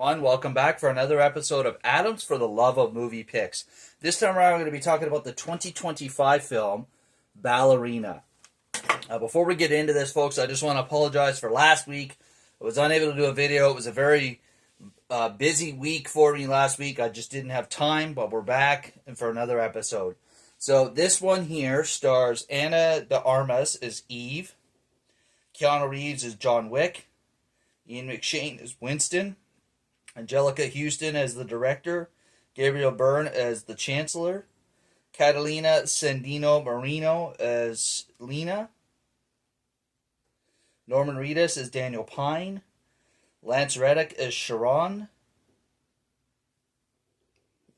everyone. Welcome back for another episode of Adams for the Love of Movie Picks. This time around, I'm going to be talking about the 2025 film, Ballerina. Before we get into this, folks, I just want to apologize for last week. I was unable to do a video. It was a very busy week for me last week. I just didn't have time, but we're back for another episode. So this one here stars Ana de Armas as Eve, Keanu Reeves as John Wick, Ian McShane as Winston, Angelica Houston as the director, Gabriel Byrne as the Chancellor, Catalina Sandino Marino as Lena, Norman Reedus as Daniel Pine, Lance Reddick as Sharon,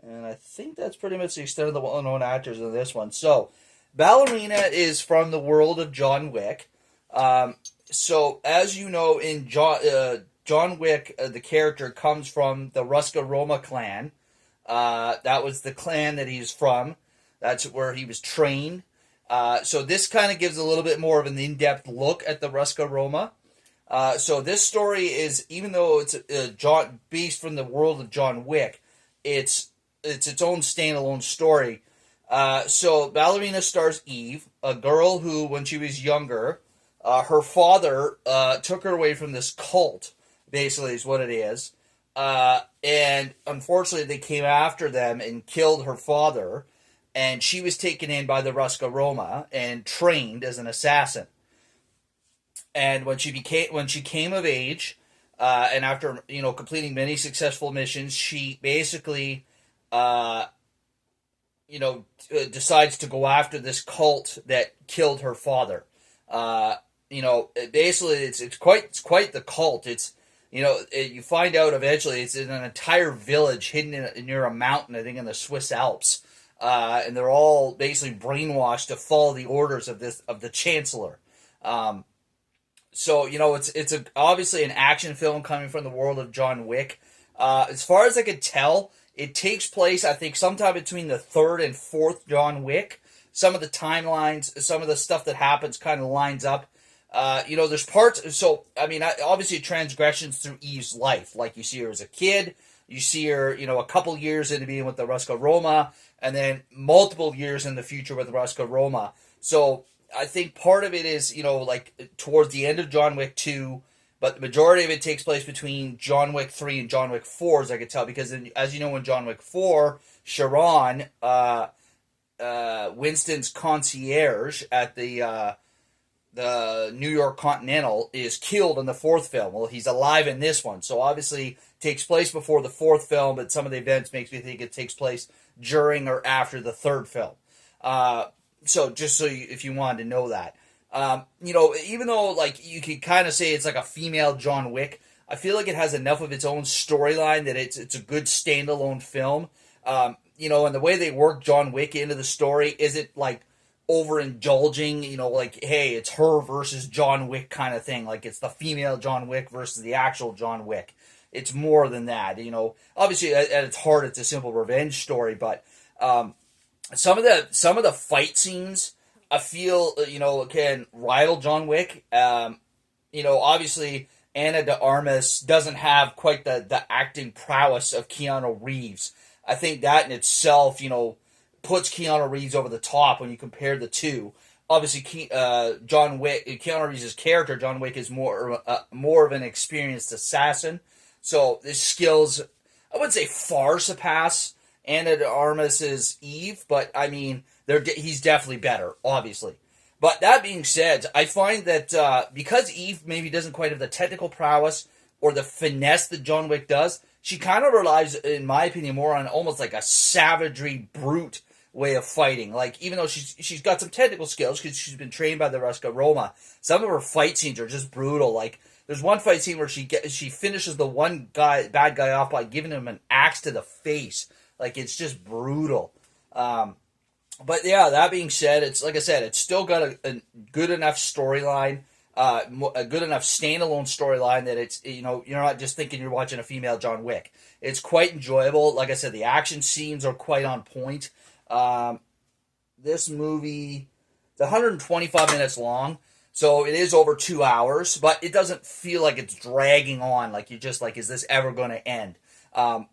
and I think that's pretty much the extent of the well-known actors in this one. So, Ballerina is from the world of John Wick. So, as you know, in John Wick, the character comes from the Ruska Roma clan. That was the clan that he's from. That's where he was trained. So this kind of gives a little bit more of an in-depth look at the Ruska Roma. So this story is, even though it's based from the world of John Wick, it's its own standalone story. So Ballerina stars Eve, a girl who, when she was younger, her father took her away from this cult, basically is what it is. And unfortunately they came after them and killed her father, and she was taken in by the Ruska Roma and trained as an assassin. And when she came of age, and after completing many successful missions, she basically decides to go after this cult that killed her father. Basically it's quite the cult. It's you find out eventually it's in an entire village hidden near a mountain, I think in the Swiss Alps, and they're all basically brainwashed to follow the orders of the Chancellor. So it's obviously an action film coming from the world of John Wick. As far as I could tell, it takes place, I think, sometime between the third and fourth John Wick. Some of the timelines, some of the stuff that happens kind of lines up. There's parts, so, obviously transgressions through Eve's life. Like, you see her as a kid, you see her, a couple years into being with the Ruska Roma, and then multiple years in the future with the Ruska Roma. So, I think part of it is, towards the end of John Wick 2, but the majority of it takes place between John Wick 3 and John Wick 4, as I could tell, because, as you know, in John Wick 4, Sharon, Winston's concierge at the New York Continental, is killed in the fourth film. Well, he's alive in this one, so obviously it takes place before the fourth film, but some of the events makes me think it takes place during or after the third film. So just if you wanted to know that. Even though you could kind of say it's like a female John Wick, I feel like it has enough of its own storyline that it's a good standalone film. And the way they work John Wick into the story isn't like overindulging, hey, it's her versus John Wick kind of thing. Like, it's the female John Wick versus the actual John Wick. It's more than that, Obviously, at its heart, it's a simple revenge story, but some of the fight scenes, I feel, can rival John Wick. Obviously, Ana de Armas doesn't have quite the acting prowess of Keanu Reeves. I think that in itself, puts Keanu Reeves over the top when you compare the two. Obviously, John Wick, Keanu Reeves' character, John Wick, is more of an experienced assassin. So his skills, I wouldn't say far surpass Ana de Armas' Eve, but he's definitely better, obviously. But that being said, I find that because Eve maybe doesn't quite have the technical prowess or the finesse that John Wick does, she kind of relies, in my opinion, more on almost like a savagery, brute way of fighting. Like, even though she's got some technical skills because she's been trained by the Ruska Roma, some of her fight scenes are just brutal. Like, there's one fight scene where she finishes the bad guy off by giving him an axe to the face. Like, it's just brutal. But yeah, that being said, it's like I said, it's still got a good enough storyline, a good enough standalone storyline that it's, you're not just thinking you're watching a female John Wick. It's quite enjoyable. Like I said, the action scenes are quite on point. This movie, it's 125 minutes long, So it is over 2 hours, but it doesn't feel like it's dragging on. Like you're just like, is this ever going to end?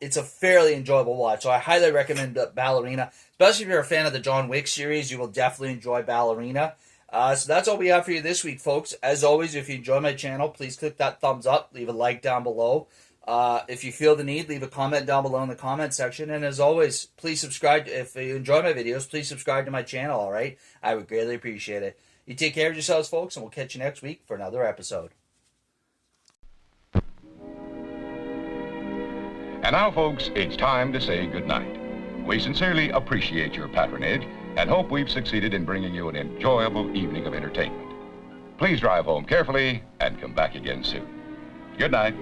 It's a fairly enjoyable watch. So I highly recommend Ballerina, especially if you're a fan of the John Wick series. You will definitely enjoy Ballerina. So that's all we have for you this week, folks. As always, if you enjoy my channel, please click that thumbs up, leave a like down below. If you feel the need, leave a comment down below in the comment section. And as always, please subscribe. If you enjoy my videos, please subscribe to my channel, all right? I would greatly appreciate it. You take care of yourselves, folks, and we'll catch you next week for another episode. And now, folks, it's time to say goodnight. We sincerely appreciate your patronage and hope we've succeeded in bringing you an enjoyable evening of entertainment. Please drive home carefully and come back again soon. Good night.